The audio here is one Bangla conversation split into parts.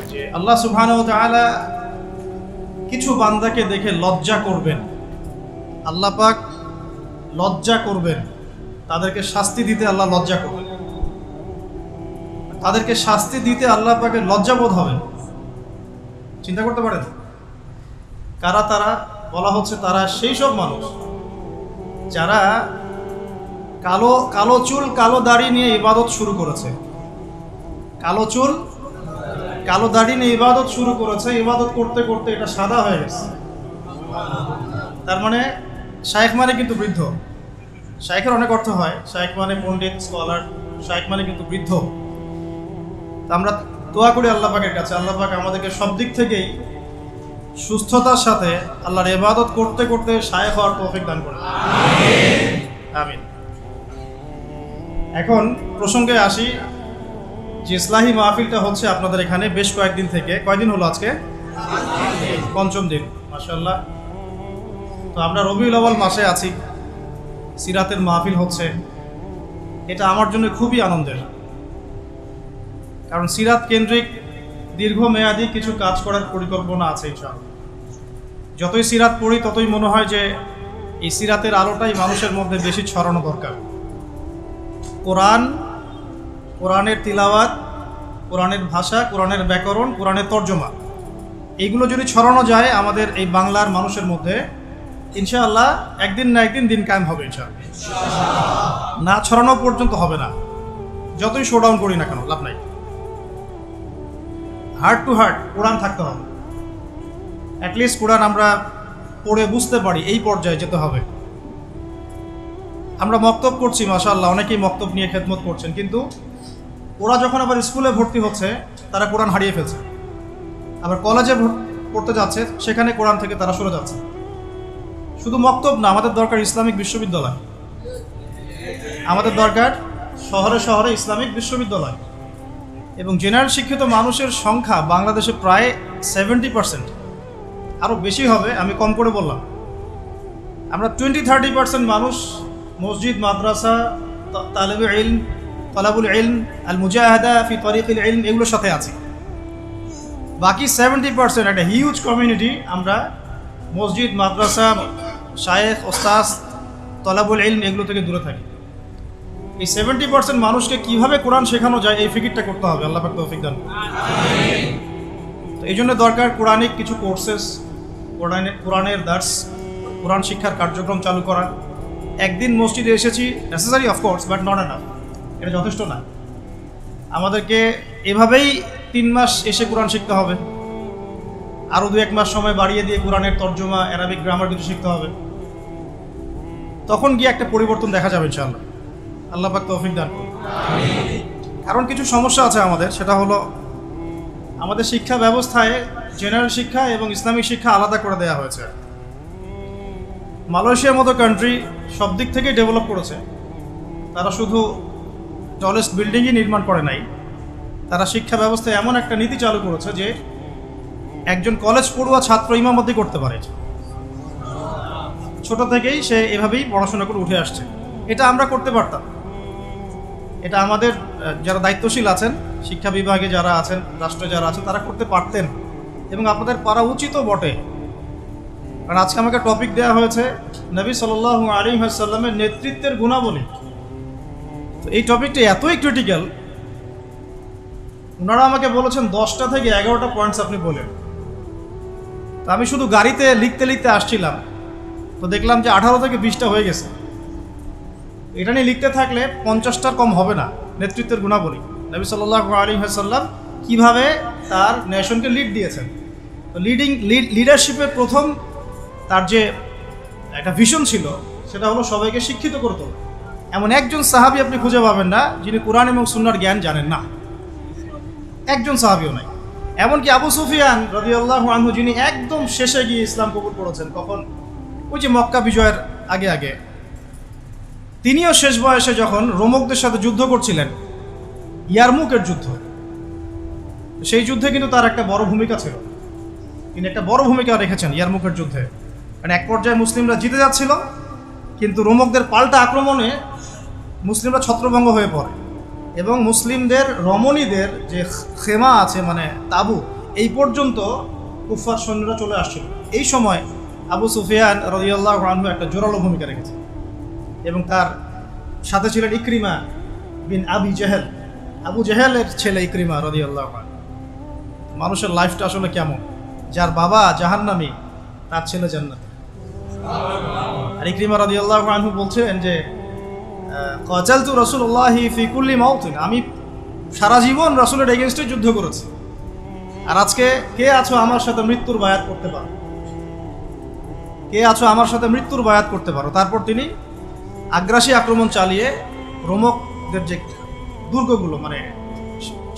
যে আল্লাহ সুবহানাহু ওয়া তাআলা কিছু বান্দাকে দেখে লজ্জা করবেন, আল্লাহ পাক লজ্জা করবেন, তাদেরকে শাস্তি দিতে আল্লাহ লজ্জা করবেন, তাদেরকে শাস্তি দিতে আল্লাহ পাকের লজ্জাবোধ হবে। চিন্তা করতে পারেন কারা তারা? বলা হচ্ছে তারা সেই সব মানুষ যারা কালো কালো চুল কালো দাড়ি নিয়ে ইবাদত শুরু করেছে, কালো চুল কালো দাড়ি নিয়ে ইবাদত শুরু করেছে, ইবাদত করতে করতে এটা সাদা হয়ে গেছে। তার মানে শায়েখ মানে কিন্তু বৃদ্ধ। শায়েখের অনেক অর্থ হয়, শায়েখ মানে পণ্ডিত, স্কলার, শায়েখ মানে কিন্তু বৃদ্ধ। তা আমরা দোয়া করি আল্লাহ পাকের কাছে, আল্লাহ পাক আমাদেরকে সব দিক থেকেই সুস্থতার সাথে আল্লাহর ইবাদত করতে করতে শায়েখ হওয়ার তৌফিক দান করুন, আমিন। এখন প্রসঙ্গে আসি যে ইসলাহি মাহফিলটা হচ্ছে আপনাদের এখানে বেশ কয়েকদিন থেকে। কয়দিন হলো আজকে? পঞ্চম দিন, মাশাআল্লাহ। তো আমরা রবিউল আউয়াল মাসে আছি, সিরাতের মাহফিল হচ্ছে। এটা আমার জন্য খুবই আনন্দের, কারণ সিরাত কেন্দ্রিক দীর্ঘমেয়াদী কিছু কাজ করার পরিকল্পনা আছে ইনশাআল্লাহ। যতই সিরাত পড়ি ততই মনে হয় যে এই সিরাতের আলোটাই মানুষের মধ্যে বেশি ছড়ানো দরকার। কোরআনের তিলাওয়াত, কোরআনের ভাষা, কোরআনের ব্যাকরণ, কোরআনের তর্জমা, এইগুলো যদি ছড়ানো যায় আমাদের এই বাংলার মানুষের মধ্যে, ইনশাআল্লাহ একদিন না একদিন দিন কায়েম হবে ইনশাআল্লাহ। না ছড়ানো পর্যন্ত হবে না, যতই শোডাউন করি না কেন লাভ নাই। হার্ট টু হার্ট কোরআন থাকতে হবে, অ্যাটলিস্ট কোরআন আমরা পড়ে বুঝতে পারি, এই পর্যায়ে যেতে হবে। আমরা মক্তব করছি মাশাআল্লাহ, অনেকেই মক্তব নিয়ে খেদমত করছেন, কিন্তু ওরা যখন আবার স্কুলে ভর্তি হচ্ছে তারা কোরআন হারিয়ে ফেলছে, আবার কলেজে পড়তে যাচ্ছে সেখানে কোরআন থেকে তারা সরে যাচ্ছে। শুধু মক্তব না, আমাদের দরকার ইসলামিক বিশ্ববিদ্যালয়, আমাদের দরকার শহরে শহরে ইসলামিক বিশ্ববিদ্যালয়। এবং জেনারেল শিক্ষিত মানুষের সংখ্যা বাংলাদেশে প্রায় 70%, আরও বেশি হবে, আমি কম করে বললাম। আমরা 20-30% মানুষ মসজিদ, মাদ্রাসা, তালিবুল ইলম, তালাবুল ইলম, আল মুজাহাদা ফি তরিকুল ইলম, এগুলোর সাথে আছি। বাকি 70% একটা হিউজ কমিউনিটি আমরা মসজিদ, মাদ্রাসা, শায়েখ, ওস্তাদ, তালাবুল ইলম এগুলো থেকে দূরে থাকি। এই 70% মানুষকে কিভাবে কোরআন শেখানো যায় এই ফিকিরটা করতে হবে, আল্লাহ পাক তৌফিক দান। তো এই জন্য দরকার কোরআনিক কিছু কোর্সেস, কোরআনের দার্স, কোরআন শিক্ষার কার্যক্রম চালু করা। একদিন মসজিদে এসেছি, necessary of course, but not enough, এটা যথেষ্ট না। আমাদেরকে এভাবেই 3 মাস এসে কোরআন শিখতে হবে, আরও 2-1 মাস সময় বাড়িয়ে দিয়ে কোরআনের তর্জমা, অ্যারাবিক গ্রামার কিছু শিখতে হবে। তখন গিয়ে একটা পরিবর্তন দেখা যাবে ইনশাআল্লাহ, আল্লাহ পাক তৌফিক দান করুন। কারণ কিছু সমস্যা আছে আমাদের, সেটা হলো আমাদের শিক্ষা ব্যবস্থায় জেনারেল শিক্ষা এবং ইসলামিক শিক্ষা আলাদা করে দেওয়া হয়েছে। মালয়েশিয়ার মতো কান্ট্রি সব দিক থেকেই ডেভেলপ করেছে, তারা শুধু টলেস্ট বিল্ডিংই নির্মাণ করে নাই, তারা শিক্ষা ব্যবস্থায় এমন একটা নীতি চালু করেছে যে একজন কলেজ পড়ুয়া ছাত্র ইমামতি করতে পারে, ছোট থেকেই সে এভাবেই পড়াশোনা করে উঠে আসছে। এটা আমরা করতে পারতাম, এটা আমাদের যারা দায়িত্বশীল আছেন, শিক্ষা বিভাগে যারা আছেন, রাষ্ট্রে যারা আছেন, তারা করতে পারতেন এবং আপনাদের পারা উচিতও বটে। কারণ আজকে আমাকে টপিক দেওয়া হয়েছে নবী সাল্লাল্লাহু আলাইহি ওয়াসাল্লামের নেতৃত্বের গুণাবলী। তো এই টপিকটা এতই ক্রিটিক্যাল, ওনারা আমাকে বলেছেন 10টা থেকে 11টা পয়েন্টস আপনি বলেন। তো আমি শুধু গাড়িতে লিখতে লিখতে আসছিলাম, তো দেখলাম যে 18 থেকে 20টা হয়ে গেছে। এটা নিয়ে লিখতে থাকলে 50টার কম হবে না। নেতৃত্বের গুণাবলী, নবী সাল্লাল্লাহু আলাইহি ওয়াসাল্লাম কীভাবে তার নেশনকে লিড দিয়েছেন। তো লিডারশিপের প্রথম তার যে একটা ভিশন ছিল সেটা হলো সবাইকে শিক্ষিত করতে হবে। এমন একজন সাহাবী আপনি খুঁজে পাবেন না যিনি কোরআন এবং সুন্নাহর জ্ঞান জানেন না, একজন সাহাবীও নাই। এমনকি আবু সুফিয়ান রাদিয়াল্লাহু আনহু, যিনি একদম শেষে গিয়ে ইসলাম কবুল করেছেন, কখন? ওই যে মক্কা বিজয়ের আগে আগে, তিনিও শেষ বয়সে যখন রোমকদের সাথে যুদ্ধ করছিলেন, ইয়ারমুকের যুদ্ধ, সেই যুদ্ধে কিন্তু তার একটা বড় ভূমিকা ছিল, তিনি একটা বড় ভূমিকা রেখেছেন ইয়ারমুকের যুদ্ধে। মানে এক পর্যায়ে মুসলিমরা জিতে যাচ্ছিল, কিন্তু রোমকদের পাল্টা আক্রমণে মুসলিমরা ছত্রভঙ্গ হয়ে পড়ে এবং মুসলিমদের রমণীদের যে খেমা আছে, মানে তাবু, এই পর্যন্ত কুফার সৈন্যরা চলে আসছিল। এই সময় আবু সুফিয়ান রাদিয়াল্লাহু আনহু একটা জোরালো ভূমিকা রেখেছে এবং তার সাথে ছিলেন ইকরিমা বিন আবি জেহেল, আবু জেহেলের ছেলে ইকরিমা রাদিয়াল্লাহু আনহু। মানুষের লাইফটা আসলে কেমন, যার বাবা জাহান্নামী তার ছেলে জান্নাতি। আর ইকরিমা রাদিয়াল্লাহু আনহু বলছেন যে কাতালতু রাসূলুল্লাহি ফি কুল্লি মাউতিন, আমি সারা জীবন রাসূলের এগেইনস্টে যুদ্ধ করেছি, আর আজকে কে আছো আমার সাথে মৃত্যুর বায়াত করতে পারো, কে আছো আমার সাথে মৃত্যুর বায়াত করতে পারো। তারপর তিনি আগ্রাসী আক্রমণ চালিয়ে রোমকদের যে দুর্গগুলো, মানে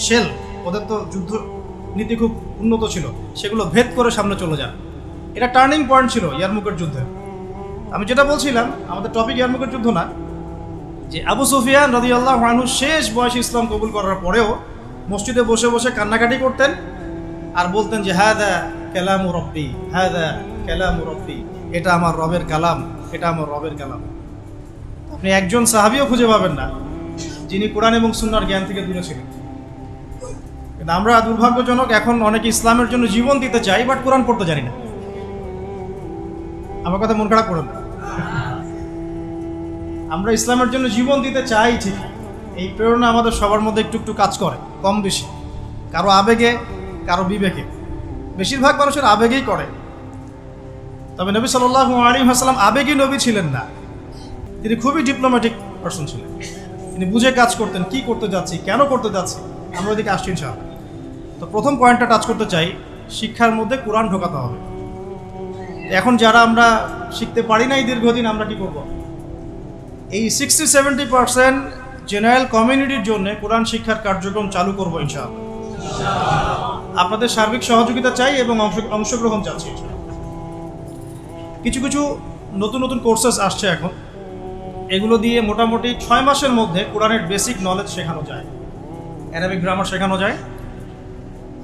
শেল, ওদের তো যুদ্ধ নীতি খুব উন্নত ছিল, সেগুলো ভেদ করে সামনে চলে যান। এটা টার্নিং পয়েন্ট ছিল ইয়ারমুকের যুদ্ধে। আমি যেটা বলছিলাম, আমাদের টপিক ইয়ারমুকের যুদ্ধ না, যে আবু সুফিয়ান রাদিয়াল্লাহু আনহু শেষ বয়সে ইসলাম কবুল করার পরেও মসজিদে বসে বসে কান্নাকাটি করতেন আর বলতেন যে হাদা কালামু রব্বি, হাদা কালামু রব্বি, এটা আমার রবের কালাম, এটা আমার রবের কালাম। আপনি একজন সাহাবীও খুঁজে পাবেন না যিনি কোরআন এবং সুন্নাহর জ্ঞান থেকে দূরে ছিলেন। কিন্তু আমরা দুর্ভাগ্যজনক, এখন অনেকে ইসলামের জন্য জীবন দিতে চাই, বাট কোরআন পড়তে জানি না। আমার কথা মন খারাপ করেন না, আমরা ইসলামের জন্য জীবন দিতে চাই ঠিক, এই প্রেরণা আমাদের সবার মধ্যে একটু একটু কাজ করে, কম বেশি, কারো আবেগে কারো বিবেকে, বেশিরভাগ মানুষের আবেগেই করে। তবে নবী সাল্লাল্লাহু আলাইহি ওয়াসাল্লাম আবেগী নবী ছিলেন না, তিনি খুবই ডিপ্লোম্যাটিক পারসন ছিলেন। তিনি বুঝে কাজ করতেন, কি করতে যাচ্ছি, কেন করতে যাচ্ছি। আমরা ওদিকে আসছি ইনশাআল্লাহ। তো প্রথম পয়েন্টটা টাচ করতে চাই, শিক্ষার মধ্যে কোরআন ঢোকাতে হবে। এখন যারা আমরা শিখতে পারি না এই দীর্ঘদিন, আমরা কি করব? এই 60-70% জেনারেল কমিউনিটির জন্য কোরআন শিক্ষার কার্যক্রম চালু করবো ইনশাআল্লাহ। আপনাদের সার্বিক সহযোগিতা চাই এবং অংশগ্রহণ চাচ্ছি। কিছু কিছু নতুন নতুন কোর্সেস আসছে এখন, এগুলো দিয়ে মোটামুটি 6 মাসের মধ্যে কোরআনের বেসিক নলেজ শেখানো যায়, অ্যারাবিক গ্রামার শেখানো যায়।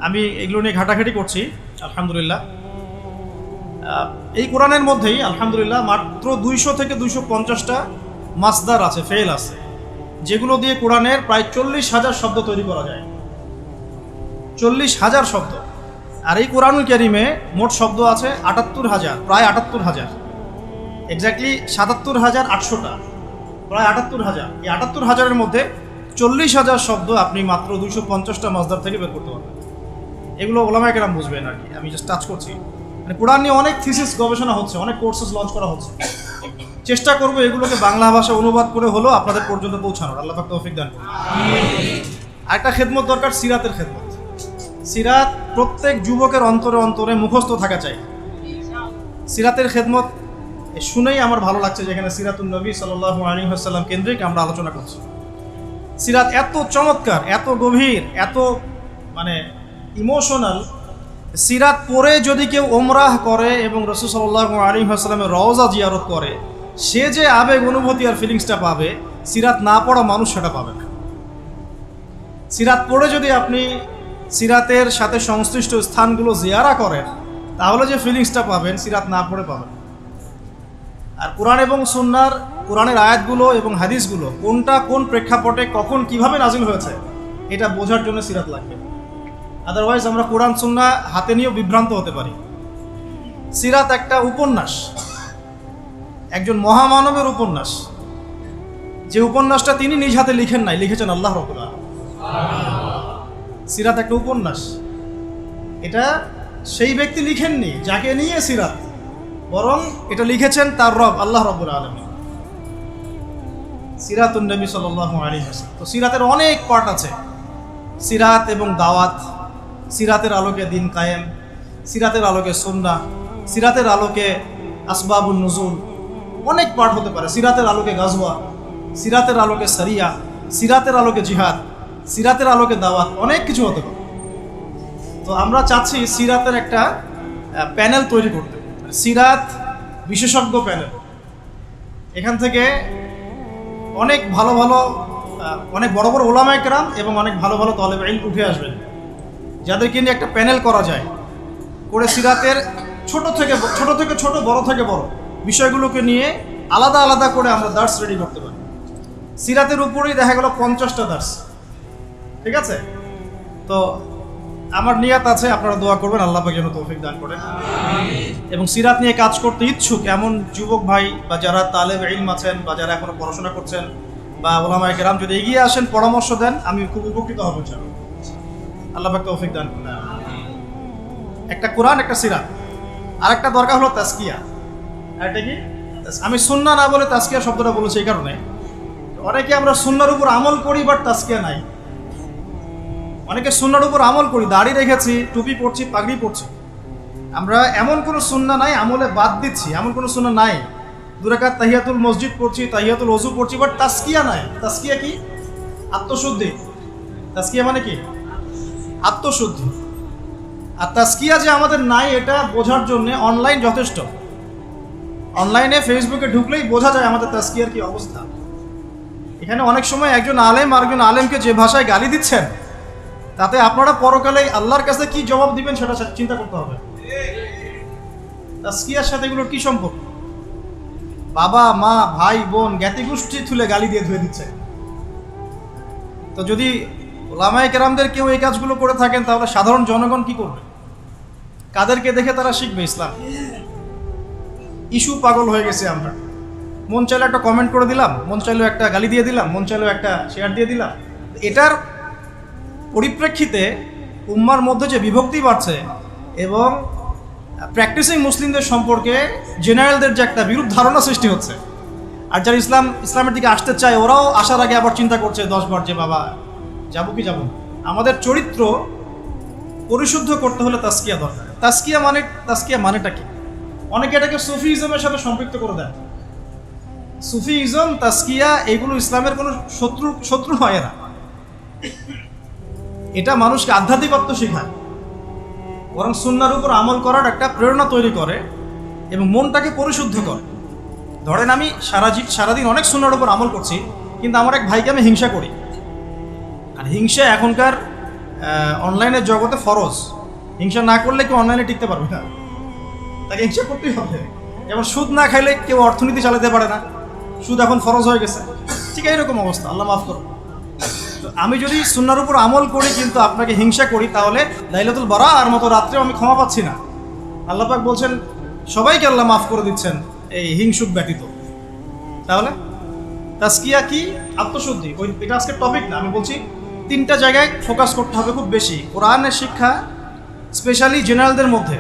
আমি এগুলো নিয়ে ঘাটাঘাটি করছি আলহামদুলিল্লাহ। এই কোরআনের মধ্যেই আলহামদুলিল্লাহ মাত্র 200 থেকে 250টা মাসদার আছে, ফেল আছে, যেগুলো দিয়ে কোরআনের প্রায় 40,000 শব্দ তৈরি করা যায়। 40,000 শব্দ। আর এই কোরআনুল কারীমে মোট শব্দ আছে 78,000, প্রায় 78,000, এক্স্যাক্টলি 77,800টা, প্রায় 78,000। এই 78,000-এর মধ্যে 40,000 শব্দ আপনি মাত্র 250টা মাসদার থেকে বের করতে পারবেন। এগুলো ওলামায়ে কেরাম বুঝবেন আর কি, আমি জাস্ট টাচ করছি। মানে কোরআন নিয়ে অনেক থিসিস গবেষণা হচ্ছে, অনেক কোর্সেস লঞ্চ করা হচ্ছে। চেষ্টা করব এগুলোকে বাংলা ভাষায় অনুবাদ করে হলো আপনাদের পর্যন্ত পৌঁছানোর। আল্লাহ পাক তৌফিক দান করুন। আরেকটা খেদমত দরকার, সিরাতের খেদমত। সিরাত প্রত্যেক যুবকের অন্তরে অন্তরে মুখস্থ থাকা চাই। সিরাতের খেদমত শুনেই আমার ভালো লাগছে, যেখানে সিরাতুন নবী সাল্লাল্লাহু আলাইহি ওয়াসাল্লাম কেন্দ্রিক আমরা আলোচনা করছি। সিরাত এত চমৎকার, এত গভীর, এত মানে ইমোশনাল। সিরাত পড়ে যদি কেউ ওমরাহ করে এবং রাসূল সাল্লাল্লাহু আলাইহি ওয়াসাল্লামের রওজা জিয়ারত করে, সে যে আবেগ অনুভূতি আর ফিলিংসটা পাবে, সিরাত না পড়া মানুষ সেটা পাবে না। সিরাত পড়ে যদি আপনি সিরাতের সাথে সংশ্লিষ্ট স্থানগুলো জিয়ারা করেন, তাহলে যে ফিলিংসটা পাবেন সিরাত না পড়ে পাবেন। আর কোরআন এবং সুন্নাহর, কোরআনের আয়াতগুলো এবং হাদিসগুলো কোনটা কোন প্রেক্ষাপটে কখন কিভাবে নাজিল হয়েছে, এটা বোঝার জন্য সিরাত লাগবে। আদারওয়াইজ আমরা কোরআন সুন্নাহ হাতে নিয়েও বিভ্রান্ত হতে পারি। সিরাত একটা উপন্যাস, একজন মহামানবের উপন্যাস। যে উপন্যাসটা তিনি নিজ হাতে লিখেন নাই, লিখেছেন আল্লাহ রাব্বুল আলামিন। সিরাত একটা উপন্যাস, এটা সেই ব্যক্তি লিখেননি যাকে নিয়ে সিরাত, বরং এটা লিখেছেন তার রব আল্লাহ রাব্বুল আলামিন। সিরাতুন নবী সাল্লাল্লাহু আলাইহি ওয়াসাল্লাম। তো সিরাতের অনেক পার্ট আছে, সিরাত এবং দাওয়াত, সিরাতের আলোকে দিন কায়েম, সিরাতের আলোকে সুন্নাহ, সিরাতের আলোকে আসবাবুন নুজুল, অনেক পার্ট হতে পারে। সিরাতের আলোকে গাজওয়া, সিরাতের আলোকে সারিয়া, সিরাতের আলোকে জিহাদ, সিরাতের আলোকে দাওয়াত, অনেক কিছু হতে পারে। তো আমরা চাচ্ছি সিরাতের একটা প্যানেল তৈরি করতে, সিরাত বিশেষজ্ঞ প্যানেল। এখান থেকে অনেক ভালো ভালো, অনেক বড় বড় ওলামায়ে কেরাম এবং অনেক ভালো ভালো তালেবে ইলম উঠে আসবেন, যাদেরকে নিয়ে একটা প্যানেল করা যায়, করে সিরাতের ছোট থেকে ছোট, বড় থেকে বড় বিষয়গুলোকে নিয়ে আলাদা আলাদা করে আমরা দার্স রেডি করতে পারি। সিরাতের উপরেই দেখা গেল 50টা দার্স, ঠিক আছে? তো আমার নিয়াত আছে, আপনারা দোয়া করবেন আল্লাহ পাক যেন তৌফিক দান করেন। এবং সিরাত নিয়ে কাজ করতে ইচ্ছুক এমন যুবক ভাই বা যারা তালেব ইলম আছেন বা যারা এখনো পড়াশোনা করছেন বা ওলামায়ে কেরাম যদি এগিয়ে আসেন, পরামর্শ দেন, আমি খুব উপকৃত হব চাই। আল্লাহ পাক তৌফিক দান করেন। একটা কোরআন, একটা সিরাত, আর একটা দরকার হলো তাজকিয়া। এটা কি? আমি সুন্নাহ না বলে তাজকিয়া শব্দটা বলেছি এই কারণে, অনেকে আমরা সুন্নাহর উপর আমল করি বাট তাজকিয়া নাই। অনেকে সুন্নাহর উপর আমল করি, দাড়ি রেখেছি, টুপি পরছি, পাগড়ি পরছি, আমরা এমন কোনো সুন্নাহ নাই, আমলে বাদ দিচ্ছি এমন কোনো সুন্নাহ নাই। 2 রাকাত তাহিয়াতুল মসজিদ পড়ছি, তাহিয়াতুল ওযু পড়ছি, বাট তাজকিয়া নাই। তাজকিয়া কি? আত্মশুদ্ধি। তাজকিয়া মানে কি? আত্মশুদ্ধি। আর তাজকিয়া যে আমাদের নাই এটা বোঝার জন্য অনলাইন যথেষ্ট। অনলাইনে ফেসবুকে ঢুকলেই বোঝা যায় আমাদের তাজকিয়ার কি অবস্থা। এখানে অনেক সময় একজন আলেম আরেকজন আলেমকে যে ভাষায় গালি দিচ্ছেন, তাতে আপনারা পরকালে আল্লাহর কাছে কি জবাব দিবেন সেটা চিন্তা করতে হবে। তাজকিয়ার সাথে এগুলোর কি সম্পর্ক? বাবা মা ভাই বোন জ্ঞাতি গোষ্ঠী তুলে গালি দিয়ে ধুয়ে দিচ্ছে। তো যদি ওলামায়ে কেরামদের কেউ এই কাজগুলো করে থাকেন, তাহলে সাধারণ জনগণ কি করবে? কাদেরকে দেখে তারা শিখবে ইসলাম? ইস্যু পাগল হয়ে গেছে আমরা। মন চাইলে একটা কমেন্ট করে দিলাম, মন চাইলেও একটা গালি দিয়ে দিলাম, মন চাইলেও একটা শেয়ার দিয়ে দিলাম। এটার পরিপ্রেক্ষিতে উম্মার মধ্যে যে বিভক্তি বাড়ছে এবং প্র্যাকটিসিং মুসলিমদের সম্পর্কে জেনারেলদের যে একটা বিরূপ ধারণা সৃষ্টি হচ্ছে, আর যারা ইসলামের দিকে আসতে চায় ওরাও আসার আগে আবার চিন্তা করছে 10 বার যে বাবা যাবো কি যাবো। আমাদের চরিত্র পরিশুদ্ধ করতে হলে তাজকিয়া দরকার। তাজকিয়া মানেটা কি? অনেকে এটাকে সুফিজমের সাথে সম্পৃক্ত করে দেয়। সুফিজম, তাজকিয়া এগুলো ইসলামের কোনো শত্রু নয়। এরা এটা মানুষকে আধ্যাত্মিকত্ব শেখায়, বরং সুন্নাহর উপর আমল করার একটা প্রেরণা তৈরি করে এবং মনটাকে পরিশুদ্ধ করে। ধরেন আমি সারাদিন অনেক সুন্নাহর উপর আমল করছি, কিন্তু আমার এক ভাইকে আমি হিংসা করি। আর হিংসা এখনকার অনলাইনের জগতে ফরজ। হিংসা না করলে কেউ অনলাইনে টিকতে পারবে না, তাকে হিংসা করতেই হবে। যেমন সুদ না খাইলে কেউ অর্থনীতি চালাতে পারে না, সুদ এখন ফরজ হয়ে গেছে। ঠিক এইরকম অবস্থা, আল্লাহ মাফ করো। তো আমি যদি সুন্নাহর উপর আমল করি কিন্তু আপনাকে হিংসা করি, তাহলে লাইলাতুল বারার মতো রাত্রেও আমি ক্ষমা পাচ্ছি না। আল্লাহ পাক বলছেন সবাইকে আল্লাহ মাফ করে দিচ্ছেন এই হিংসুক ব্যতীত। তাহলে তাজকিয়া কি? আত্মশুদ্ধি। এটা আজকের টপিক না, আমি বলছি 3টা জায়গায় ফোকাস করতে হবে খুব বেশি। কোরআনের শিক্ষা স্পেশালি জেনারেলদের মধ্যে,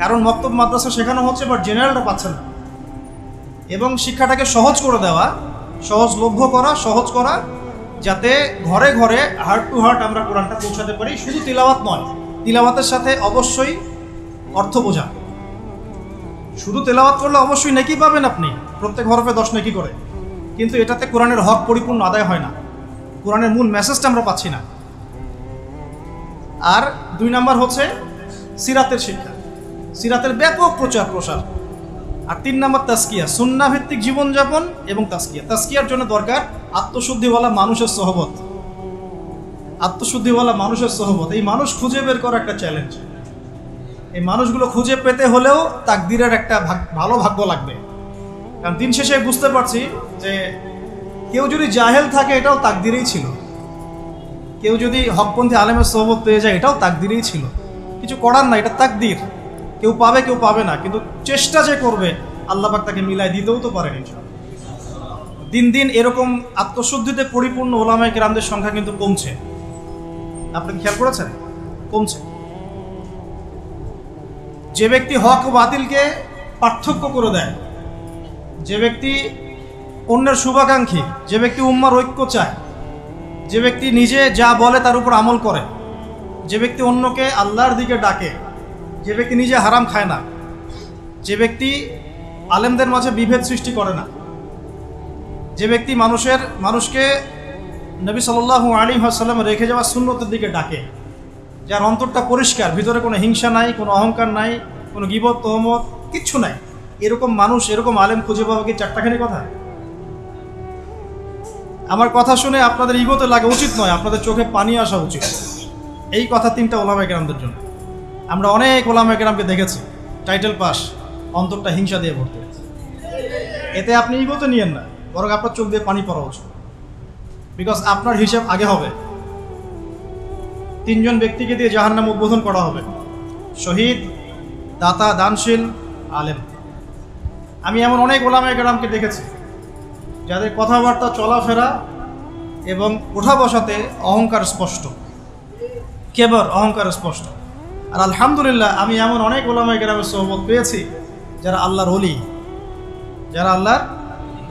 কারণ মক্তব মাদ্রাসা শেখানো হচ্ছে বাট জেনারেলরা পাচ্ছে না। এবং শিক্ষাটাকে সহজ করে দেওয়া, সহজলভ্য করা, সহজ করা, যাতে ঘরে ঘরে হার্ট টু হার্ট আমরা কোরআনটা পৌঁছাতে পারি। শুধু তিলাওয়াত নয়, তিলাওয়াতের সাথে অবশ্যই অর্থ বোঝা। শুধু তেলাওয়াত করলে অবশ্যই নেকি পাবেন আপনি, প্রত্যেক হরফে 10 নেকি করে, কিন্তু এটাতে কোরআনের হক পরিপূর্ণ আদায় হয় না। কোরআনের মূল মেসেজটা আমরা পাচ্ছি না। আর 2 নাম্বার হচ্ছে সিরাতের শিক্ষা, সিরাতের ব্যাপক প্রচার প্রসার। আর 3 নাম্বার তাজকিয়া, সুন্নাহ ভিত্তিক জীবনযাপন এবং তাজকিয়া। তাজকিয়ার জন্য দরকার আত্মশুদ্ধিওয়ালা মানুষের সোহবত। আত্মশুদ্ধিওয়ালা মানুষের সোহবত, এই মানুষ খুঁজে বের করা একটা চ্যালেঞ্জ। এই মানুষগুলো খুঁজে পেতে হলেও তাকদিরের একটা ভালো ভাগ্য লাগবে। কারণ দিন শেষে বুঝতে পারছি যে কেউ যদি জাহেল থাকে এটাও তাকদিরেই ছিল, কেউ যদি হকপন্থী আলেমের সোহবত পেয়ে যায় এটাও তাকদিরেই ছিল। কিছু করার না, এটা তাকদির। কেউ পাবে কেউ পাবে না, কিন্তু চেষ্টা যে করবে আল্লাহ পাক তাকে মিলাই দিতেও তো পারেন ইনশাআল্লাহ। দিন দিন এরকম আত্মশুদ্ধিতে পরিপূর্ণ ওলামায়ে কেরামদের সংখ্যা কিন্তু কমছে। আপনি খেয়াল করেছেন? কমছে। যে ব্যক্তি হক ও বাতিলকে পার্থক্য করে দেয়, যে ব্যক্তি অন্যের শুভাকাঙ্ক্ষী, যে ব্যক্তি উম্মার ঐক্য চায়, যে ব্যক্তি নিজে যা বলে তার উপর আমল করে, যে ব্যক্তি অন্যকে আল্লাহর দিকে ডাকে, যে ব্যক্তি নিজে হারাম খায় না, যে ব্যক্তি আলেমদের মাঝে বিভেদ সৃষ্টি করে না, যে ব্যক্তি মানুষকে নবী সাল্লাল্লাহু আলাইহি ওয়াসাল্লাম রেখে যাওয়া সুন্নতের দিকে ডাকে, যার অন্তরটা পরিষ্কার, ভিতরে কোনো হিংসা নাই, কোনো অহংকার নাই, কোনো গীবত তহমত কিচ্ছু নাই, এরকম মানুষ, এরকম আলেম খুঁজে পাওয়া কি চারটাখানি কথা? আমার কথা শুনে আপনাদের ইগোতে লাগা উচিত নয়, আপনাদের চোখে পানি আসা উচিত। এই কথা 3টা ওলামায়ে কেরামদের জন্য। আমরা অনেক ওলামায়ে কেরামকে দেখেছি টাইটেল পাস, অন্তরটা হিংসা দিয়ে ভর্তি। এতে আপনি ইগোতে নিয়েন না, বরং আপনার চোখ দিয়ে পানি পড়া উচিত, বিকজ আপনার হিসাব আগে হবে। তিনজন ব্যক্তিকে দিয়ে জাহান্নাম উদ্বোধন করা হবে: শহীদ, দাতা, দানশীল, আলেম। আমি এমন অনেক ওলামায়ে কেরামকে দেখেছি যাদের কথাবার্তা, চলাফেরা এবং ওঠা বসাতে অহংকার স্পষ্ট, কেবল অহংকার স্পষ্ট। আর আলহামদুলিল্লাহ আমি এমন অনেক ওলামায়ে কেরামের সোহবত পেয়েছি যারা আল্লাহর ওলি, যারা আল্লাহর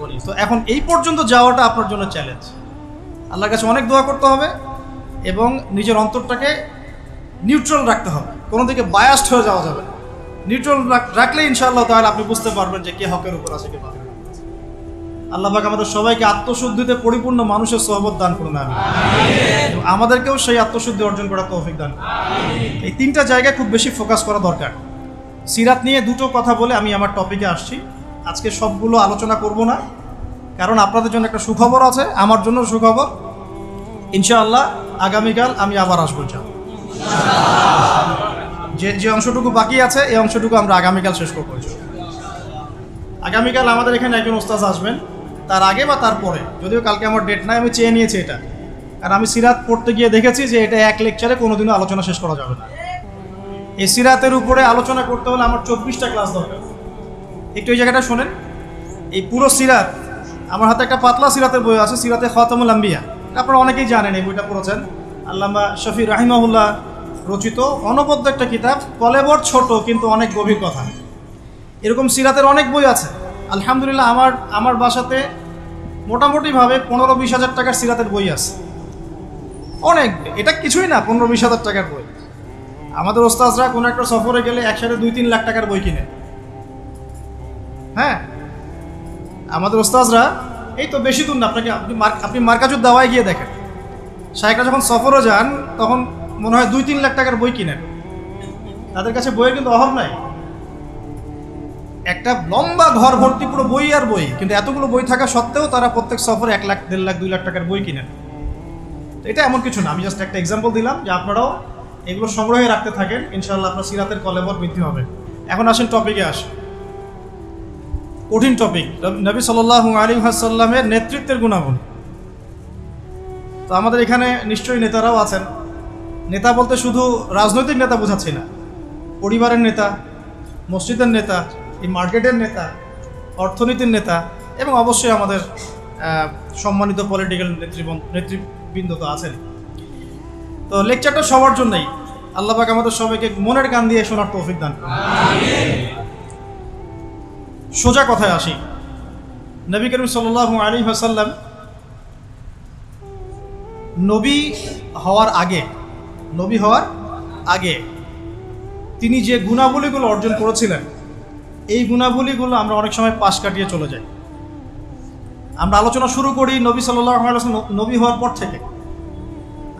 ওলি। তো এখন এই পর্যন্ত যাওয়াটা আপনার জন্য চ্যালেঞ্জ। আল্লাহর কাছে অনেক দোয়া করতে হবে এবং নিজের অন্তরটাকে নিউট্রাল রাখতে হবে, কোনো দিকে বায়াসড হয়ে যাওয়া যাবে না। নিউট্রাল রাখলে ইনশাআল্লাহ তাহলে আপনি বুঝতে পারবেন যে কে হকের উপর আছে, কে বাতিলের উপর আছে। আল্লাহ পাক আমাদের সবাইকে আত্মশুদ্ধিতে পরিপূর্ণ মানুষের সোহবত দান করুন, আমিন। এবং আমাদেরকেও সেই আত্মশুদ্ধি অর্জন করার তৌফিক দান করুন। এই তিনটা জায়গায় খুব বেশি ফোকাস করা দরকার। সিরাত নিয়ে দুটো কথা বলে আমি আমার টপিকে আসছি। আজকে সবগুলো আলোচনা করব না, কারণ আপনাদের জন্য একটা সুখবর আছে, আমার জন্য সুখবর। ইনশাআল্লাহ আগামীকাল আমি আবার আসবো। যে অংশটুকু বাকি আছে এই অংশটুকু আমরা আগামীকাল শেষ করবো। আগামীকাল আমাদের এখানে একজন ওস্তাদ আসবেন, তার আগে বা তারপরে, যদিও কালকে আমার ডেট নাই, আমি চেয়ে নিয়েছি এটা, কারণ আমি সিরাত পড়তে গিয়ে দেখেছি যে এটা এক লেকচারে কোনোদিনও আলোচনা শেষ করা যাবে না। এই সিরাতের উপরে আলোচনা করতে হলে আমার 24টা ক্লাস দরকার। একটু এই জায়গাটা শোনেন। এই পুরো সিরাত, আমার হাতে একটা পাতলা সিরাতের বই আছে, সিরাতে খাতামুল আম্বিয়া, আপনারা অনেকেই জানেন, এই বইটা পড়েছেন। আল্লামা শফি রাহিমাহুল্লাহ রচিত অনবদ্য একটা কিতাব, কলেবর ছোট কিন্তু অনেক গভীর কথা। এরকম সিরাতের অনেক বই আছে। আলহামদুলিল্লাহ আমার বাসাতে মোটামুটিভাবে 15-20 হাজার টাকার সিরাতের বই আছে, অনেক। এটা কিছুই না, 15-20 হাজার টাকার বই। আমাদের ওস্তাদরা কোনো একটা সফরে গেলে একসাথে 2-3 লাখ টাকার বই কিনে। হ্যাঁ, আমাদের ওস্তাদরা এই তো বেশি দূর না, আপনি মার্কাজুদ দাওয়ায় গিয়ে দেখেন, শায়েখরা যখন সফরে যান তখন মনে হয় 2-3 লাখ টাকার বই কিনেন। তাদের কাছে বইয়ের কিন্তু অভাব নাই। একটা লম্বা ঘর ভর্তি পুরো বই আর বই, কিন্তু এতগুলো বই থাকা সত্ত্বেও তারা প্রত্যেক সফরে 1 লাখ, 1.5 লাখ, 2 লাখ টাকার বই কিনেন। এটা এমন কিছু না, আমি জাস্ট একটা এক্সাম্পল দিলাম যে আপনারাও এগুলো সংগ্রহে রাখতে থাকেন, ইনশাআল্লাহ আপনার সিরাতের কলেবর বৃদ্ধি হবে। এখন আসেন টপিকে আসেন, কঠিন টপিক, নবী সাল্লাল্লাহু আলাইহি ওয়াসাল্লামের নেতৃত্বের গুণাগুণ। তো আমাদের এখানে নিশ্চয়ই নেতারাও আছেন। নেতা বলতে শুধু রাজনৈতিক নেতা বোঝাচ্ছি না, পরিবারের নেতা, মসজিদের নেতা, এই মার্কেটের নেতা, অর্থনীতির নেতা, এবং অবশ্যই আমাদের সম্মানিত পলিটিক্যাল নেতৃবৃন্দ তো আছেন। তো লেকচারটা সবার জন্যই। আল্লাহ পাক আমাদের সবাইকে মনের কান দিয়ে শোনার তৌফিক দান করুন। সোজা কথায় আসি। নবী করিম সাল্লাল্লাহু আলাইহি ওয়াসাল্লাম নবী হওয়ার আগে তিনি যে গুণাবলীগুলো অর্জন করেছিলেন, এই গুণাবলীগুলো আমরা অনেক সময় পাশ কাটিয়ে চলে যাই। আমরা আলোচনা শুরু করি নবী সাল্লাল্লাহু আলাইহি ওয়াসাল্লাম নবী হওয়ার পর থেকে।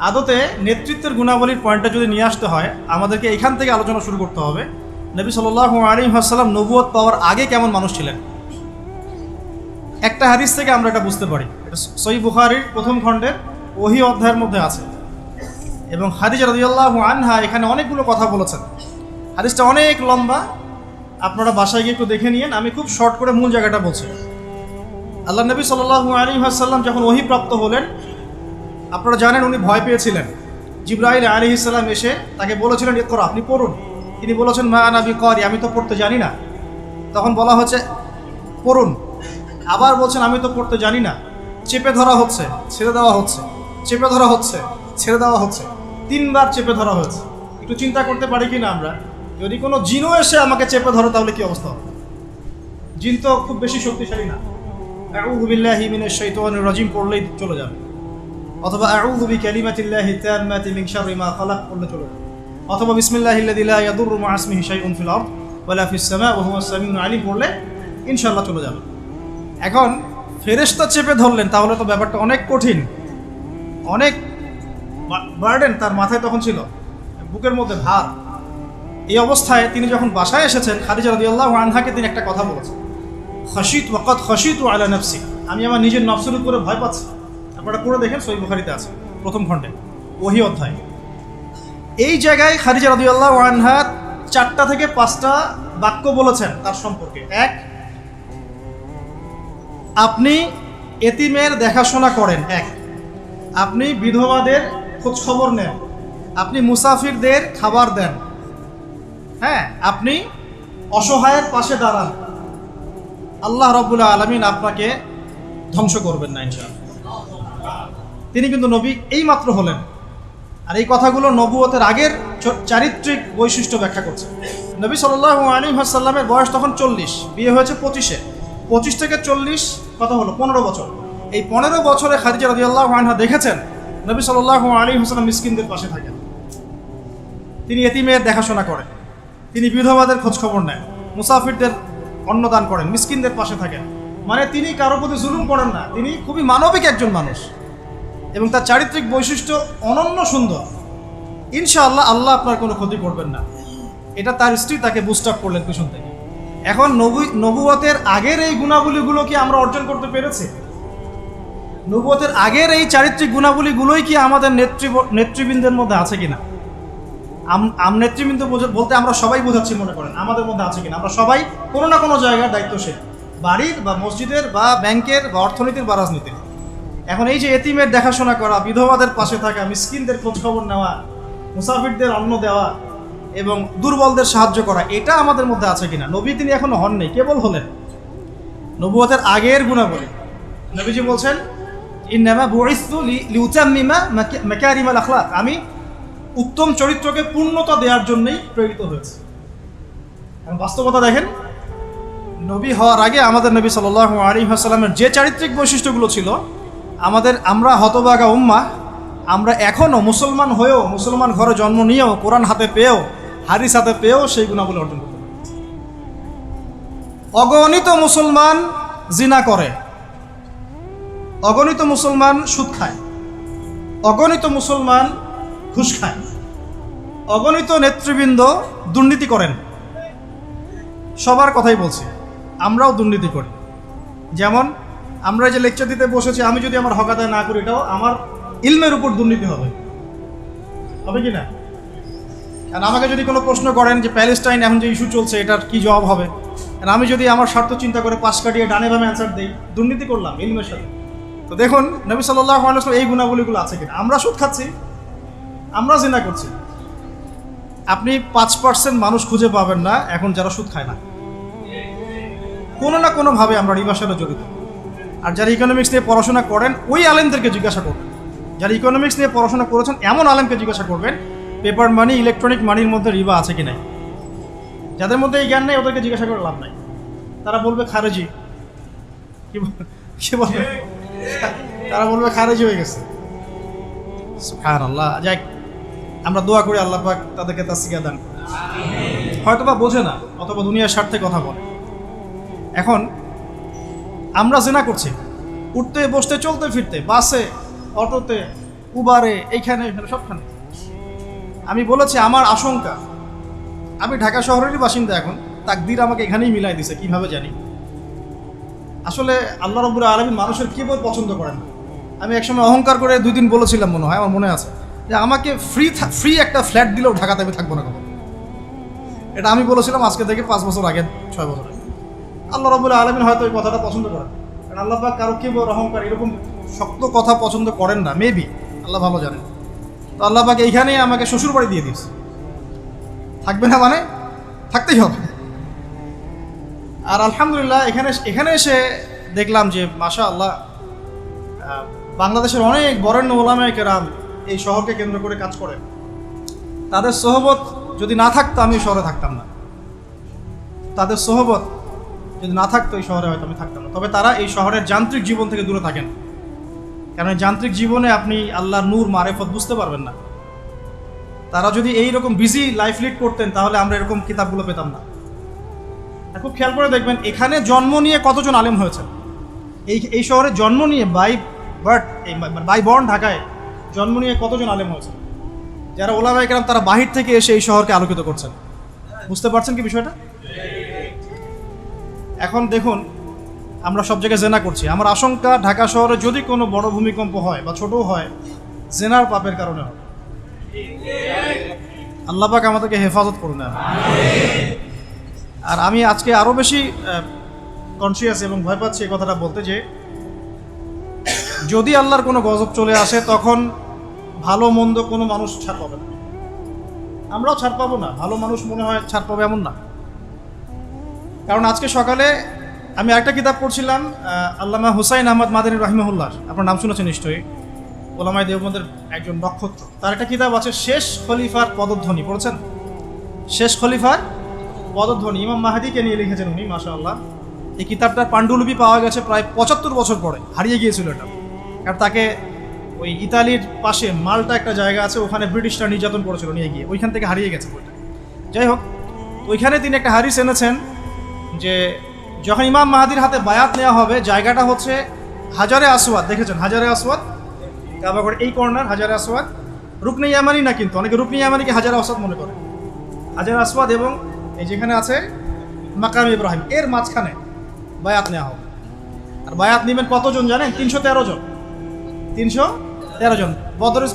আদতে নেতৃত্বের গুণাবলীর পয়েন্টটা যদি নিয়ে আসতে হয়, আমাদেরকে এখান থেকে আলোচনা শুরু করতে হবে। নবী সাল্লাল্লাহু আলাইহি ওয়াসাল্লাম নবুয়ত পাওয়ার আগে কেমন মানুষ ছিলেন। একটা হাদিস থেকে আমরা এটা বুঝতে পারি। এটা সহিহ বুখারীর প্রথম খণ্ডের ওহী অধ্যায়ের মধ্যে আছে, এবং খাদিজা রাদিয়াল্লাহু আনহা এখানে অনেকগুলো কথা বলেছেন। হাদিসটা অনেক লম্বা, আপনারা বাসায় গিয়ে একটু দেখে নিয়েন। আমি খুব শর্ট করে মূল জায়গাটা বলছি। আল্লাহ নবী সাল্লাল্লাহু আলাইহি ওয়াসাল্লাম যখন ওহী প্রাপ্ত হলেন, আপনারা জানেন উনি ভয় পেয়েছিলেন। জিবরাইল আলাইহিস সালাম এসে তাকে বলেছিলেন, ইকরা, আপনি পড়ুন। তিনি বলেছেন, মা আনা বিকারি, আমি তো পড়তে জানি না। তখন বলা হচ্ছে পড়ুন। আবার বলছেন, আমি তো পড়তে জানি না। চেপে ধরা হচ্ছে, ছেড়ে দেওয়া হচ্ছে, চেপে ধরা হচ্ছে, ছেড়ে দেওয়া হচ্ছে। 3 বার চেপে ধরা হয়েছে। একটু চিন্তা করতে পারি কি না আমরা, যদি কোনো জিনও এসে আমাকে চেপে ধরো তাহলে কি অবস্থা হবে? জিন তো খুব বেশি শক্তিশালী না। আউযু বিল্লাহি মিনাশ শাইতানির রাজিম পড়লেই চলে যাবে, অথবা আউযু বিকালিমাতিল্লাহি তাম্মাতি মিন শাররি মা খালাক পড়লে চলে যাবে, অথবা বিসমিল্লাহিল্লাযী লা ইয়াদুররু মা ইসমিহি শাইউন ফিল আরদ ওয়ালা ফিস সামা ওয়া হুয়াস সামিউল আলিম পড়লে ইনশাআল্লাহ চলে যাবে। এখন ফেরেশতা চেপে ধরলেন, তাহলে তো ব্যাপারটা অনেক কঠিন, অনেক বার্ডেন তার মাথায় তখন ছিল, বুকের মধ্যে ভার। এই অবস্থায় তিনি যখন বাসায় এসেছেন, খাদিজা রাদিয়াল্লাহু আনহাকে তিনি একটা কথা বলেছেন, খাশিতু আলা নাফসি, আমি আমার নিজের নফসের উপরে ভয় পাচ্ছি। আপনারা পড়ে দেখেন, সহিহ বুখারীতে আছে প্রথম খণ্ডে ওহী অধ্যায়। এই জায়গায় খাদিজা রাদিয়াল্লাহু আনহা 4টা থেকে 5টা বাক্য বলেছেন তার সম্পর্কে। 1, আপনি এতিমের দেখাশোনা করেন। 1, আপনি বিধবাদের খোঁজ খবর নেন। আপনি মুসাফিরদের খাবার দেন, হ্যাঁ, আপনি অসহায়ের পাশে দাঁড়ান, আল্লাহ রাব্বুল আলামিন আপনাকে ধ্বংস করবেন না ইনশাআল্লাহ। তিনি কিন্তু নবী এইমাত্র হলেন, আর এই কথাগুলো নবুয়তের আগের চারিত্রিক বৈশিষ্ট্য ব্যাখ্যা করছে। নবী সাল্লাল্লাহু আলাইহি ওয়াসাল্লামের বয়স তখন 40, বিয়ে হয়েছে 25-এ। 25 থেকে 40 কত হলো? 15 বছর। এই 15 বছরে খাদিজা রাদিয়াল্লাহু আনহা দেখেছেন নবী সাল্লাল্লাহু আলাইহি ওয়াসাল্লাম মিসকিনদের পাশে থাকেন, তিনি এতিমের দেখাশোনা করেন, তিনি বিধবাদের খোঁজখবর নেন, মুসাফিরদের অন্নদান করেন, মিসকিনদের পাশে থাকেন। মানে তিনি কারো প্রতি জুলুম করেন না, তিনি খুবই মানবিক একজন মানুষ এবং তার চারিত্রিক বৈশিষ্ট্য অনন্য সুন্দর। ইনশাআল্লাহ আল্লাহ আপনার কোনো ক্ষতি করবেন না, এটা তার স্ত্রী তাকে বুস্ট আপ করলেন পিছন থেকে। এখন নবুয়তের আগের এই গুণাবলীগুলো কি আমরা অর্জন করতে পেরেছি? নবুয়তের আগের এই চারিত্রিক গুণাবলীগুলোই কি আমাদের নেতৃবৃন্দের মধ্যে আছে কিনা? নেতৃবৃন্দ বলতে আমরা সবাই বোঝাচ্ছি মনে করেন, আমাদের মধ্যে আছে কিনা? আমরা সবাই কোনো না কোনো জায়গার দায়িত্বশীল, বাড়ির বা মসজিদের বা ব্যাংকের বা অর্থনীতির বা রাজনীতির। এখন এই যে এতিমের দেখাশোনা করা, বিধবাদের পাশে থাকা, মিসকিনদের খোঁজখবর নেওয়া, মুসাফিরদের অন্ন দেওয়া এবং দুর্বলদের সাহায্য করা, এটা আমাদের মধ্যে আছে কিনা? নবী তিনি এখনো হন নেই, কেবল হলেন। নবুয়তের আগের গুণাবলী নবীজি বলছেন, ইন্নামা বুইসতু লিউতাম্মিমা মাকারিমাল আখলাক, আমি উত্তম চরিত্রকে পূর্ণতা দেওয়ার জন্যই প্রেরিত হয়েছে। বাস্তবতা দেখেন, নবী হওয়ার আগে আমাদের নবী সাল্লাল্লাহু আলাইহি ওয়াসাল্লামের যে চারিত্রিক বৈশিষ্ট্যগুলো ছিল, আমরা হতভাগা উম্মাহ, আমরা এখনও মুসলমান হয়েও, মুসলমান ঘরে জন্ম নিয়েও, কোরআন হাতে পেয়েও, হাদিস হাতে পেয়েও সেই গুণাবলী অর্জন করতে পারছি। অগণিত মুসলমান জিনা করে, অগণিত মুসলমান সুদ খায়, অগণিত মুসলমান ঘুষ খায়, অগণিত নেতৃবৃন্দ দুর্নীতি করেন। সবার কথাই বলছি, আমরাও দুর্নীতি করি। যেমন আমরা যে লেকচার দিতে বসেছি, আমি যদি আমার হক আদায় না করি, এটাও আমার ইলমের উপর দুর্নীতি হবে কি না? কারণ আমাকে যদি কোনো প্রশ্ন করেন যে প্যালেস্টাইন এখন যে ইস্যু চলছে, এটার কি জবাব হবে, আর আমি যদি আমার স্বার্থ চিন্তা করে পাশ কাটিয়ে ডানে বামে অ্যান্সার দিই, দুর্নীতি করলাম ইলমের সাথে। তো দেখুন নবী সাল্লাল্লাহু আলাইহি ওয়াসাল্লাম এই গুণাবলীগুলো আছে কিনা? আমরা সুদ খাচ্ছি, আমরা জিনা করছি। আপনি 5% মানুষ খুঁজে পাবেন না এখন যারা সুদ খায় না, কোনো না কোনোভাবে আমরা রিবার সাথে জড়িত। আর যারা ইকোনমিক্স নিয়ে পড়াশোনা করেন, ওই আলেমদেরকে জিজ্ঞাসা করবেন, যারা ইকোনমিক্স নিয়ে পড়াশোনা করেছেন এমন আলেমকে জিজ্ঞাসা করবেন পেপার মানি, ইলেকট্রনিক মানির মধ্যে রিবা আছে কি নাই। যাদের মধ্যে এই জ্ঞান নেই ওদেরকে জিজ্ঞাসা করে লাভ নাই, তারা বলবে খারেজি। কি বলবে? তারা বলবে খারেজি হয়ে গেছে। সুবহানাল্লাহ। যাই, আমরা দোয়া করি আল্লাহ পাক তাদেরকে তাসকিয়া দান করুন। হয়তোবা বোঝে না, অথবা দুনিয়ার স্বার্থে কথা বলে। এখন আমরা জিনা করছি, উঠতে বসতে চলতে ফিরতে, বাসে, অটোতে, উবারে, এইখানে সবখানে। আমি বলেছি আমার আশঙ্কা, আমি ঢাকা শহরেরই বাসিন্দা, এখন তাকদীর আমাকে এখানেই মিলাই দিছে, কিভাবে জানি। আসলে আল্লাহ রাব্বুল আলামিন মানুষের কেবল পছন্দ করেন না। আমি একসময় অহংকার করে 2 দিন বলেছিলাম, মনে হয় আমার মনে আছে, যে আমাকে ফ্রি একটা ফ্ল্যাট দিলেও ঢাকাতে আমি থাকবো না কখনো। এটা আমি বলেছিলাম আজকে থেকে 5 বছর আগে, 6 বছর আগে। আল্লাহ রাব্বুল আলামিন হয়তো এই কথাটা পছন্দ করেন, কারণ আল্লাহ পাক কারো কেবল অহংকার এরকম শক্ত কথা পছন্দ করেন না, মেবি, আল্লাহ ভালো জানেন। তো আল্লাহ পাক এইখানেই আমাকে শ্বশুর বাড়ি দিয়ে দিয়েছে, থাকবে না মানে থাকতেই হবে। আর আলহামদুলিল্লাহ এখানে এসে দেখলাম যে মাশাআল্লাহ বাংলাদেশের অনেক বরেণ্য ওলামায়ে কেরাম এই শহরকে কেন্দ্র করে কাজ করে। তাদের সোহবত যদি না থাকতো আমি শহরে থাকতাম না, তাদের সোহবত যদি না থাকতো এই শহরে হয়তো আমি থাকতাম না। তবে তারা এই শহরের যান্ত্রিক জীবন থেকে দূরে থাকেন, কারণ যান্ত্রিক জীবনে আপনি আল্লাহর নূর মারেফত বুঝতে পারবেন না। তারা যদি এইরকম বিজি লাইফ লিড করতেন তাহলে আমরা এরকম কিতাবগুলো পেতাম না। খুব খেয়াল করে দেখবেন এখানে জন্ম নিয়ে কতজন আলেম হয়েছে, এই শহরে জন্ম নিয়ে বাই বর্ন ঢাকায় জন্ম নিয়ে কতজন আলেম হয়েছে, যারা ওলামায়ে কেরাম তারা বাহির থেকে এসে এই শহরকে আলোকিত করছেন। বুঝতে পারছেন কি বিষয়টা? এখন দেখুন আমরা সব জায়গায় জেনা করছি। আমার আশঙ্কা ঢাকা শহরে যদি কোনো বড় ভূমিকম্প হয় বা ছোটও হয়, জেনার পাপের কারণে হবে। আল্লাহ পাক আমাদেরকে হেফাজত করুন। আর আমি আজকে আরও বেশি কনসিয়াস এবং ভয় পাচ্ছি এই কথাটা বলতে, যে যদি আল্লাহর কোনো গজব চলে আসে তখন ভালো মন্দ কোনো মানুষ ছাড় পাবে না। আমরাও ছাড় পাবো না, ভালো মানুষ মনে হয় ছাড় পাবো এমন না। কারণ আজকে সকালে আমি একটা কিতাব পড়ছিলাম, আল্লামা হুসাইন আহমদ মাদানী রাহিমাহুল্লাহ, আপনার নাম শুনেছেন নিশ্চয়ই, ওলামায়ে দেওবন্দের একজন নক্ষত্র। তার একটা কিতাব আছে শেষ খলিফার পদধ্বনি, পড়েছেন? শেষ খলিফার পদধ্বনি, ইমাম মাহাদিকে নিয়ে লিখেছেন উনি, মাশাআল্লাহ। এই কিতাবটার পাণ্ডুলিপি পাওয়া গেছে প্রায় 75 বছর পরে, হারিয়ে গিয়েছিল এটা। কারণ তাকে ওই ইতালির পাশে মাল্টা একটা জায়গা আছে, ওখানে ব্রিটিশরা নির্যাতন করেছিল নিয়ে গিয়ে, ওইখান থেকে হারিয়ে গেছে বইটা। যাই হোক, ওইখানে তিনি একটা হাদিস এনেছেন যে যখন ইমাম মাহাদির হাতে বায়াত নেওয়া হবে, জায়গাটা হচ্ছে হাজারে আসওয়াদ, দেখেছেন হাজারে আসওয়াদ, কাবাগড় এই কর্নার হাজারে আসওয়াদ, রুকনে ইয়ামানি না, কিন্তু অনেকে রুকনে ইয়ামানিকে হাজারে আসওয়াদ মনে করে। হাজারে আসওয়াদ এবং এই যেখানে আছে মাকাম ইব্রাহিম, এর মাঝখানে বায়াত নেওয়া হবে। আর বায়াত নেবেন কতজন জানেন? 313 জন। 313 জন।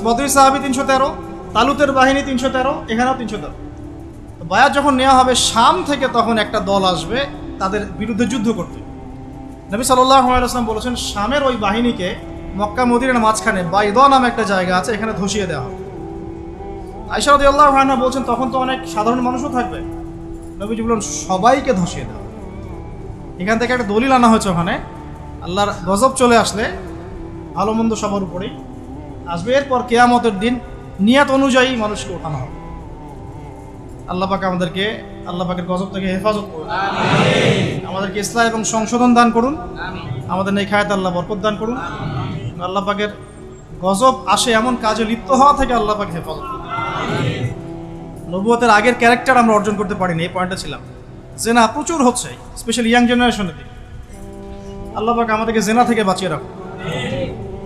বদরি সাহাবি 313, তালুতের বাহিনী 313, এখানেও 313। বায়াত যখন নেওয়া হবে, শাম থেকে তখন একটা দল আসবে তাদের বিরুদ্ধে যুদ্ধ করতে। নবী সাল্লাল্লাহু আলাইহি ওয়াসাল্লাম বলেছেন, শামের ওই বাহিনীকে মক্কা মদিনার মাঝখানে বাইদা নামে একটা জায়গা আছে, এখানে ধসিয়ে দেওয়া হবে। আয়েশা রাদিয়াল্লাহু আনহা বলছেন, তখন তো অনেক সাধারণ মানুষও থাকবে। নবীজি বললেন, সবাইকে ধসিয়ে দেওয়া। এখান থেকে একটা দলিল আনা হয়েছে, ওখানে আল্লাহর গজব চলে আসলে ভালো মন্দ সবার উপরেই আসবে। এরপর কিয়ামতের দিন নিয়াত অনুযায়ী মানুষকে ওঠানো হবে। আল্লাহ পাক আমাদেরকে আল্লাহ পাকের গজব থেকে হেফাজত করুন, আমাদেরকে ইসলাহ এবং সংশোধন দান করুন, আমাদের নেক হায়াতে আল্লাহ বরকত দান করুন। আল্লাহ পাকের গজব আসে এমন কাজে লিপ্ত হওয়া থেকে আল্লাহ পাক হেফাজত করুন। নবুয়তের আগের ক্যারেক্টার আমরা অর্জন করতে পারিনি, এই পয়েন্টে ছিলাম। জেনা প্রচুর হচ্ছে, স্পেশালি ইয়াং জেনারেশনের দিকে। আল্লাহ পাক আমাদেরকে জেনা থেকে বাঁচিয়ে রাখুন।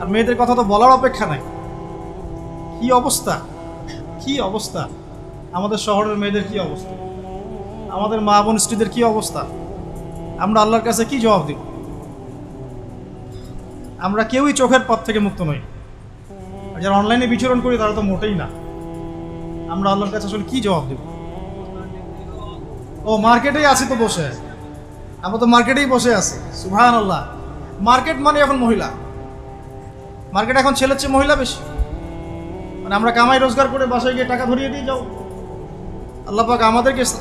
আর মেয়েদের কথা তো বলার অপেক্ষা নাই, কি অবস্থা, কি অবস্থা, আমাদের শহরের মেয়েদের কি অবস্থা, আমাদের মা বোন স্ত্রীদের কি অবস্থা। আমরা আল্লাহর কাছে কি জবাব দিব? আমরা কেউই চোখের পথ থেকে মুক্ত নই। আর যারা অনলাইনে বিচরণ করি তারা তো মোটেই না। আমরা আল্লাহর কাছে আসলে কি জবাব দেব? ও মার্কেটেই আছি তো বসে, আমরা তো মার্কেটেই বসে আছি। সুবহানাল্লাহ, মার্কেট মানে এখন মহিলা, মার্কেট এখন ছেলের চেয়ে মহিলা বেশি। মানে আমরা কামাই রোজগার করে বাসায় গিয়ে টাকা ধরিয়ে দিয়ে যাও। আল্লাহ পাক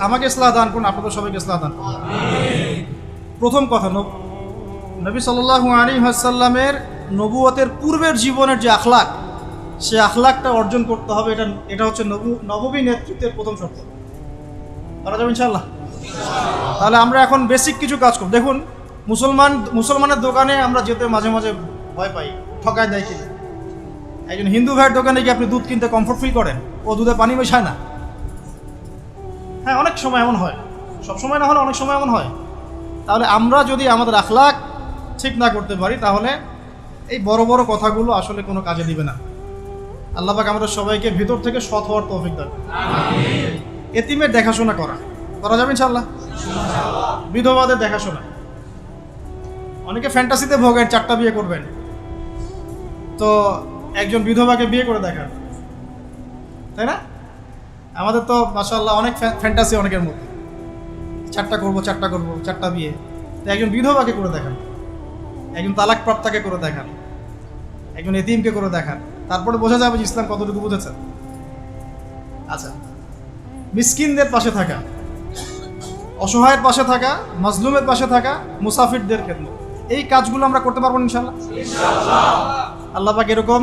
আমাকে ইসলাহ দান করুন, আপনাদের সবাইকে ইসলাহ দান করুন। প্রথম কথা, নবী সাল্লাল্লাহু আলাইহি ওয়াসাল্লামের নবুয়তের পূর্বের জীবনের যে আখলাক, সে আখলাকটা অর্জন করতে হবে। এটা হচ্ছে নববী নেতৃত্বের প্রথম শর্ত। করা যাবে ইনশাআল্লাহ? তাহলে আমরা এখন বেসিক কিছু কাজ করব। দেখুন, মুসলমানের দোকানে আমরা যেতে মাঝে মাঝে ভয় পাই, ঠকায় দেয় কিনা। একজন হিন্দু ভাইয়ের দোকানে গিয়ে আপনি দুধ কিনতে কমফোর্ট ফিল করেন, ও দুধে পানি মেশায় না। হ্যাঁ, অনেক সময় এমন হয়, সব সময় না হলে অনেক সময় এমন হয়। তাহলে আমরা যদি আমাদের আখলাক ঠিক না করতে পারি, তাহলে এই বড় বড় কথাগুলো আসলে কোনো কাজে দিবে না। আল্লাহ পাক আমাদের সবাইকে ভিতর থেকে সৎ হওয়ার তৌফিক দান করুন। এতিমের দেখাশোনা করা যাবে ইনশাআল্লাহ? বিধবাদের দেখাশোনা। অনেকে ফ্যান্টাসিতে ভোগেন, 4টা বিয়ে করবেন, তো একজন বিধবাকে বিয়ে করে দেখান, তাই না? আমাদের তো মাশাআল্লাহ অনেক ফ্যান্টাসি অনেকের মধ্যে, 4টা করবো 4টা বিয়ে। তো একজন বিধবাকে করে দেখান, একজন তালাক প্রাপ্তাকে করে দেখান, একজন এতিমকে করে দেখান, তারপরে বোঝা যাবে যে ইসলাম কতটুকু বুঝেছেন। আচ্ছা, মিসকিনদের পাশে থাকা, অসহায়ের পাশে থাকা, মাজলুমের পাশে থাকা, মুসাফিরদের খেদমত, এই কাজগুলো আমরা করতে পারবো ইনশাআল্লাহ। আল্লাহ পাক এরকম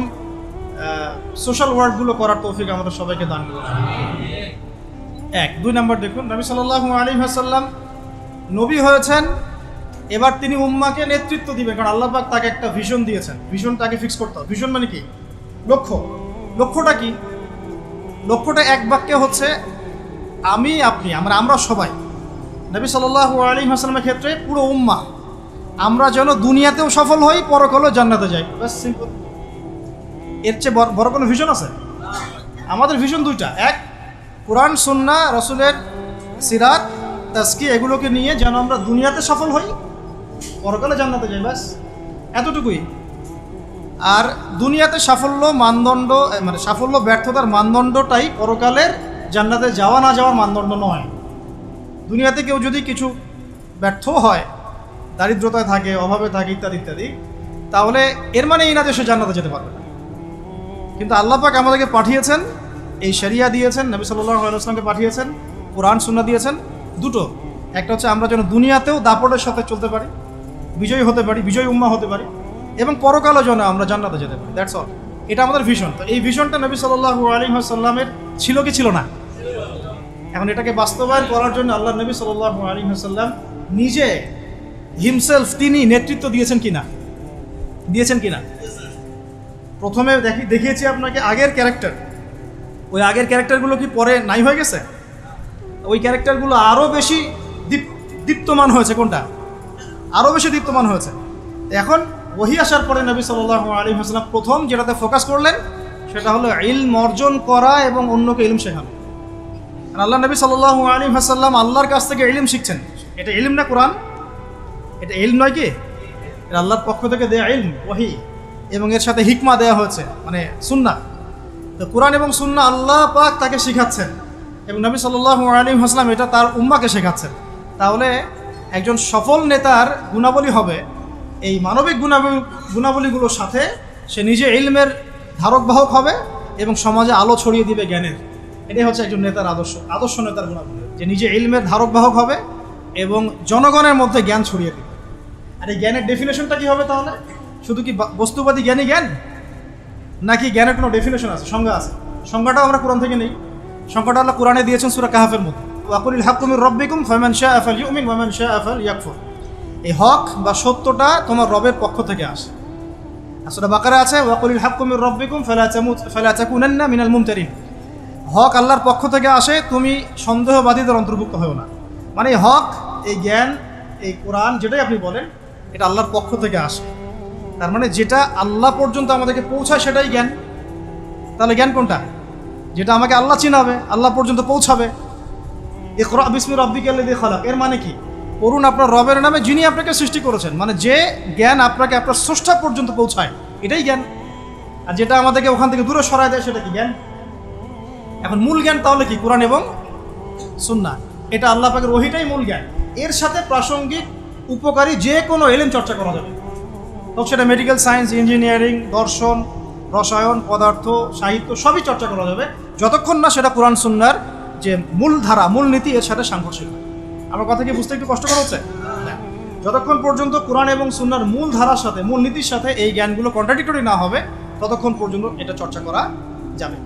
সোশ্যাল ওয়ার্কগুলো করার তৌফিক আমাদের সবাইকে দান করুন। 2 নম্বর দেখুন, নবী সাল্লাল্লাহু আলাইহি ওয়াসাল্লাম নবী হয়েছেন, এবার তিনি উম্মাকে নেতৃত্ব দিবেন। কারণ আল্লাহ পাক তাকে একটা ভিশন দিয়েছেন, ভিশনটাকে ফিক্স করতে হবে। ভিশন মানে কি? লক্ষ্যটা কি? লক্ষ্যটা এক বাক্যে হচ্ছে আমি, আপনি, আমরা সবাই। নবী সাল্লাল্লাহু আলাইহি ওয়াসাল্লামের ক্ষেত্রে পুরো উম্মাহ, আমরা যেন দুনিয়াতেও সফল হই, পরকালেও জান্নাতে যাই। বাস, সিম্পল। এর চেয়ে বড় কোনো ভিশন আছে? আমাদের ভিশন 2টা। এক, কোরআন সুন্নাহ রাসূলের সিরাত তাজকিয়া এগুলোকে নিয়ে যেন আমরা দুনিয়াতে সফল হই, পরকালে জান্নাতে যাই। বাস, এতটুকুই। আর দুনিয়াতে সাফল্য মানদণ্ড, মানে সাফল্য ব্যর্থতার মানদণ্ডটাই পরকালের জান্নাতে যাওয়া না যাওয়ার মানদণ্ড নয়। দুনিয়াতে কেউ যদি কিছু ব্যর্থ হয়, দারিদ্রতায় থাকে, অভাবে থাকে, ইত্যাদি ইত্যাদি, তাহলে এর মানে এই না যে সে জান্নাতে যেতে পারবে না। কিন্তু আল্লাহ পাক আমাদেরকে পাঠিয়েছেন এই শরিয়া দিয়েছেন, নবী সাল্লাল্লাহু আলাইহি ওয়াসাল্লামকে পাঠিয়েছেন, কোরআন সুন্নাহ দিয়েছেন দুটো। একটা হচ্ছে আমরা যেন দুনিয়াতেও দাপটের সাথে চলতে পারি, বিজয়ী হতে পারি, বিজয়ী উম্মাহ হতে পারি, এবং পরকালেও যেন আমরা জান্নাতে যেতে পারি। That's all. এটা আমাদের ভিশন। তো এই ভিশনটা নবী সাল্লাল্লাহু আলাইহি ওয়াসাল্লামের ছিল কি ছিল না? এখন এটাকে বাস্তবায়ন করার জন্য আল্লাহ নবী সাল্লাল্লাহু আলাইহি ওয়াসাল্লাম নিজে হিমসেলফ তিনি নেতৃত্ব দিয়েছেন কিনা? দিয়েছেন কিনা? প্রথমে দেখিয়েছি আপনাকে আগের ক্যারেক্টার। ওই আগের ক্যারেক্টারগুলো কি পরে নাই হয়ে গেছে? ওই ক্যারেক্টারগুলো আরও বেশি দীপ্তমান হয়েছে। কোনটা? আরও বেশি দীপ্তমান হয়েছে। এখন ওহী আসার পরে নবী সাল্লাল্লাহু আলাইহি ওয়াসাল্লাম প্রথম যেটাতে ফোকাস করলেন সেটা হলো ইলম অর্জন করা এবং অন্যকে ইলম শেখানো। আল্লাহ নবী সাল্লাল্লাহু আলাইহি ওয়াসাল্লাম আল্লাহর কাছ থেকে ইলম শিখছেন। এটা ইলম না কোরআন? এটা ইলম নয় কি? এটা আল্লাহর পক্ষ থেকে দেয়া ইলম, ওহী, এবং এর সাথে হিকমা দেওয়া হয়েছে, মানে সুন্নাহ। তো কোরআন এবং সুন্নাহ আল্লাহ পাক তাকে শেখাচ্ছেন এবং নবী সাল্লাল্লাহু আলাইহি ওয়াসাল্লাম এটা তার উম্মাকে শেখাচ্ছেন। তাহলে একজন সফল নেতার গুণাবলী হবে এই মানবিক গুণাবলীগুলোর সাথে সে নিজে ইলমের ধারক বাহক হবে এবং সমাজে আলো ছড়িয়ে দিবে জ্ঞানের। এটাই হচ্ছে একজন নেতার আদর্শ নেতার গুণাবলী, যে নিজে ইলমের ধারক বাহক হবে এবং জনগণের মধ্যে জ্ঞান ছড়িয়ে দিবে। আর এই জ্ঞানের ডেফিনেশনটা কি হবে তাহলে? শুধু কি বস্তুবাদী জ্ঞানই জ্ঞান, নাকি জ্ঞানের কোনো ডেফিনেশন আছে, সংজ্ঞা আছে? সংজ্ঞাটাও আমরা কোরআন থেকে নেই। সংজ্ঞাটা আল্লাহ কোরআনে দিয়েছেন সূরা কাহফের মধ্যে, ওয়াকুলিল হাক্কু মির রাব্বিকুম ফামান শাআ ফালইউমিন ওয়া মান শাআ ফালইয়াকফুর। এই হক বা সত্যটা তোমার রবের পক্ষ থেকে আসে। সূরা বাকারা আছে ওয়াকুলিল হাক্কু মির রাব্বিকুম ফালা তাকুনান্না মিনাল মুমতারিন। হক আল্লাহর পক্ষ থেকে আসে, তুমি সন্দেহবাদীদের অন্তর্ভুক্ত হও না। মানে হক, এই জ্ঞান, এই কোরআন যেটাই আপনি বলেন, এটা আল্লাহর পক্ষ থেকে আসে। তার মানে যেটা আল্লাহ পর্যন্ত আমাদেরকে পৌঁছায় সেটাই জ্ঞান। তাহলে জ্ঞান কোনটা? যেটা আমাকে আল্লাহ চিনাবে, আল্লাহ পর্যন্ত পৌঁছাবে। ইকরা বিসমি রাব্বিকাল্লাযী খালাক, এর মানে কি? পড়ুন আপনার রবের নামে যিনি আপনাকে সৃষ্টি করেছেন। মানে যে জ্ঞান আপনাকে আপনার স্রষ্টা পর্যন্ত পৌঁছায়, এটাই জ্ঞান। আর যেটা আমাদেরকে ওখান থেকে দূরে সরায় দেয় সেটা কি জ্ঞান? এখন মূল জ্ঞান তাহলে কি? কোরআন এবং সুন্নাহ। এটা আল্লাহ পাকের ওহীটাই মূল জ্ঞান। এর সাথে প্রাসঙ্গিক উপকারী যে কোনো ইলম চর্চা করা যাবে, হোক সেটা মেডিকেল সায়েন্স, ইঞ্জিনিয়ারিং, দর্শন, রসায়ন, পদার্থ, সাহিত্য, সবই চর্চা করা যাবে, যতক্ষণ না সেটা কোরআন সুন্নাহর যে মূল ধারা, মূল নীতি, এর সাথে সাংঘর্ষিক। আমার কথা কি বুঝতে একটু কষ্টকর হচ্ছে? যতক্ষণ পর্যন্ত কোরআন এবং সুন্নাহর মূল ধারার সাথে, মূল নীতির সাথে এই জ্ঞানগুলো কন্ট্রাডিক্টরি না হবে, ততক্ষণ পর্যন্ত এটা চর্চা করা যাবে।